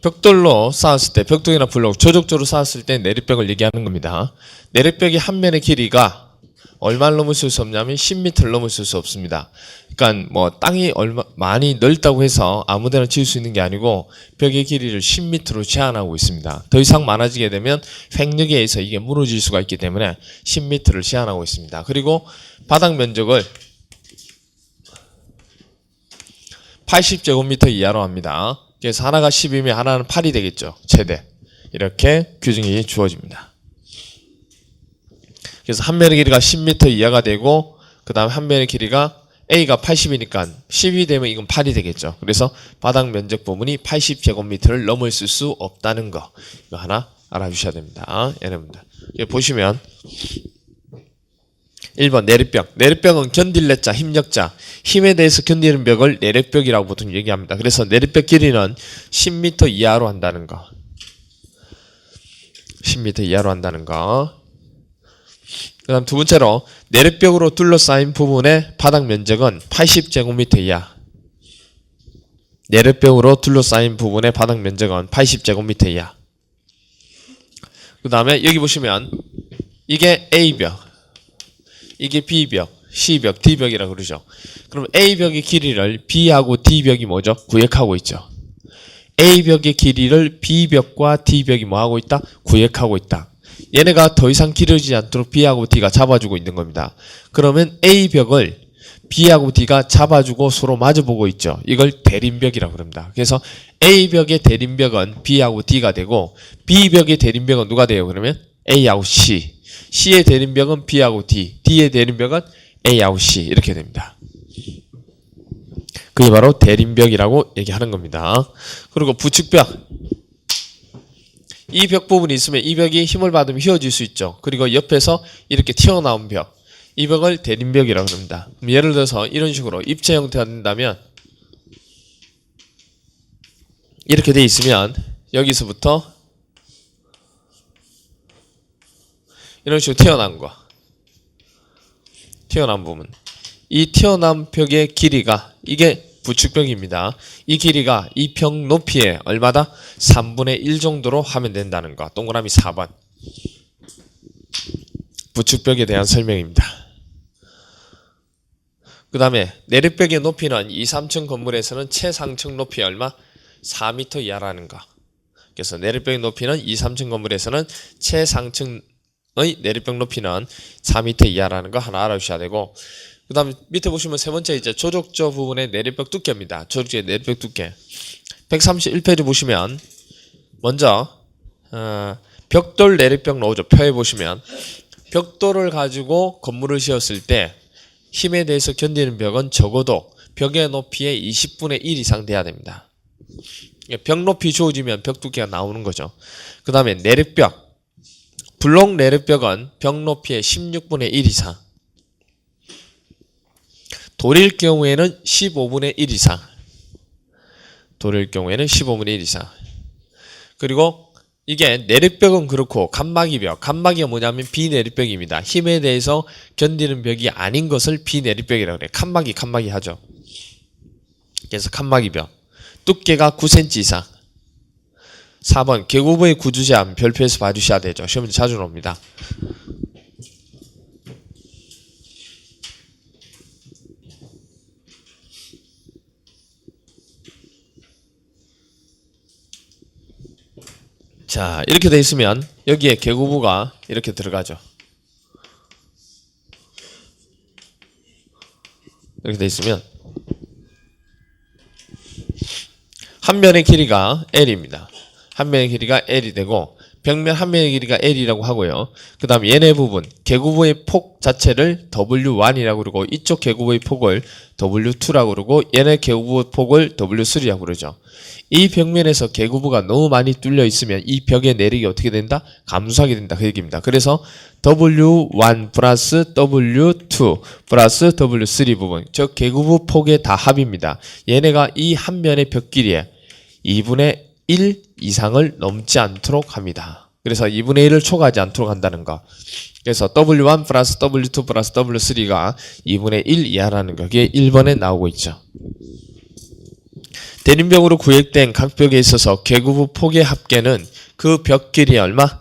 벽돌로 쌓았을 때, 벽돌이나 블록 저적조로 쌓았을 때 내립벽을 얘기하는 겁니다. 내립벽이 한 면의 길이가 얼마를 넘어설 수 없냐면 10m를 넘어설 수 없습니다. 그러니까 뭐 땅이 많이 넓다고 해서 아무데나 지을 수 있는 게 아니고 벽의 길이를 10m로 제한하고 있습니다. 더 이상 많아지게 되면 횡력에 의해서 이게 무너질 수가 있기 때문에 10m를 제한하고 있습니다. 그리고 바닥 면적을 80제곱미터 이하로 합니다. 그래서 하나가 10이면 하나는 8이 되겠죠. 최대. 이렇게 규정이 주어집니다. 그래서 한 면의 길이가 10m 이하가 되고 그 다음에 한 면의 길이가 A가 80이니까 10이 되면 이건 8이 되겠죠. 그래서 바닥 면적 부분이 80제곱미터를 넘어설 수 없다는 거. 이거 하나 알아주셔야 됩니다. 여러분들. 보시면 1번 내립벽. 내립벽은 견딜래자, 힘력자. 힘에 대해서 견디는 벽을 내립벽이라고 보통 얘기합니다. 그래서 내립벽 길이는 10m 이하로 한다는 거. 10m 이하로 한다는 거. 그 다음 두 번째로 내립벽으로 둘러싸인 부분의 바닥 면적은 80제곱미터 이하. 내립벽으로 둘러싸인 부분의 바닥 면적은 80제곱미터 이하. 그 다음에 여기 보시면 이게 A벽, 이게 B벽, C벽, D벽이라고 그러죠. 그럼 A벽의 길이를 B하고 D벽이 뭐죠? 구획하고 있죠. A벽의 길이를 B벽과 D벽이 뭐하고 있다? 구획하고 있다. 얘네가 더 이상 길어지지 않도록 B하고 D가 잡아주고 있는 겁니다. 그러면 A벽을 B하고 D가 잡아주고 서로 마주보고 있죠. 이걸 대림벽이라고 그럽니다. 그래서 A벽의 대림벽은 B하고 D가 되고 B벽의 대림벽은 누가 돼요? 그러면 A하고 C. C의 대림벽은 B하고 D. D의 대림벽은 A하고 C. 이렇게 됩니다. 그게 바로 대림벽이라고 얘기하는 겁니다. 그리고 부축벽. 이 벽 부분이 있으면 이 벽이 힘을 받으면 휘어질 수 있죠. 그리고 옆에서 이렇게 튀어나온 벽. 이 벽을 대림벽이라고 합니다. 예를 들어서 이런 식으로 입체 형태가 된다면 이렇게 돼 있으면 여기서부터 이런 식으로 튀어나온 거. 튀어나온 부분. 이 튀어나온 벽의 길이가 이게 부축벽입니다. 이 길이가 이 벽 높이에 얼마다? 3분의 1 정도로 하면 된다는 거. 동그라미 4번. 부축벽에 대한 설명입니다. 그 다음에 내립벽의 높이는 2, 3층 건물에서는 최상층 높이 얼마? 4m 이하라는 거. 그래서 내립벽의 높이는 2, 3층 건물에서는 최상층의 내립벽 높이는 4m 이하라는 거 하나 알아주셔야 되고, 그 다음에 밑에 보시면 세 번째 이제 조적조 부분의 내립벽 두께입니다. 조적조의 내립벽 두께. 131페이지 보시면 먼저 벽돌 내립벽 나오죠. 표에 보시면 벽돌을 가지고 건물을 지었을 때 힘에 대해서 견디는 벽은 적어도 벽의 높이의 20분의 1 이상 돼야 됩니다. 벽 높이 주어지면 벽 두께가 나오는 거죠. 그 다음에 내립벽. 블록 내립벽은 벽 높이의 16분의 1 이상. 돌일 경우에는 15분의 1 이상. 돌일 경우에는 15분의 1 이상. 그리고 이게 내립벽은 그렇고 칸막이벽. 칸막이가 뭐냐면 비내립벽입니다. 힘에 대해서 견디는 벽이 아닌 것을 비내립벽이라고 그래요. 칸막이 하죠. 그래서 칸막이벽. 두께가 9cm 이상. 4번 계곡의 구주제한 별표에서 봐주셔야 되죠. 시험에 자주 나옵니다. 자, 이렇게 돼 있으면 여기에 계고부가 이렇게 들어가죠. 이렇게 돼 있으면 한 면의 길이가 L입니다. 한 면의 길이가 L이 되고 벽면 한 면의 길이가 L이라고 하고요. 그 다음 얘네 부분 계고부의 폭 자체를 W1이라고 그러고 이쪽 계고부의 폭을 W2라고 그러고 얘네 계고부 폭을 W3라고 그러죠. 이 벽면에서 계고부가 너무 많이 뚫려 있으면 이 벽의 내력이 어떻게 된다? 감소하게 된다. 그 얘기입니다. 그래서 W1 플러스 W2 플러스 W3 부분, 즉 계고부 폭의 다 합입니다. 얘네가 이 한 면의 벽 길이에 2분의 1 이상을 넘지 않도록 합니다. 그래서 2분의 1을 초과하지 않도록 한다는 거. 그래서 W1 플러스 W2 플러스 W3가 2분의 1 이하라는 거. 그게 1번에 나오고 있죠. 대림벽으로 구획된 각 벽에 있어서 계구부 폭의 합계는 그 벽 길이 얼마?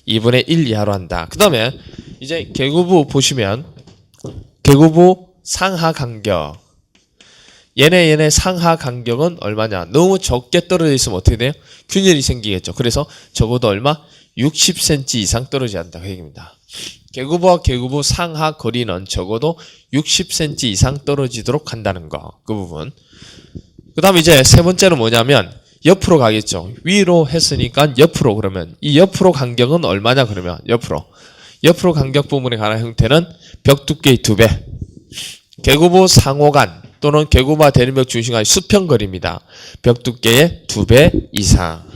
2분의 1 이하로 한다. 그 다음에 이제 계구부 보시면 계구부 상하 간격, 얘네 상하 간격은 얼마냐? 너무 적게 떨어져 있으면 어떻게 돼요? 균열이 생기겠죠. 그래서 적어도 얼마? 60cm 이상 떨어져야 한다. 그 얘기입니다. 계구부와 계구부 상하 거리는 적어도 60cm 이상 떨어지도록 한다는 거. 그 부분. 그 다음에 이제 세 번째는 뭐냐면 옆으로 가겠죠. 위로 했으니까 옆으로, 그러면 이 옆으로 간격은 얼마냐? 그러면 옆으로 간격 부분에 관한 형태는 벽 두께의 2배, 계구부 상호간 또는 계구부와 대림벽 중심간의 수평거리입니다. 벽 두께의 2배 이상.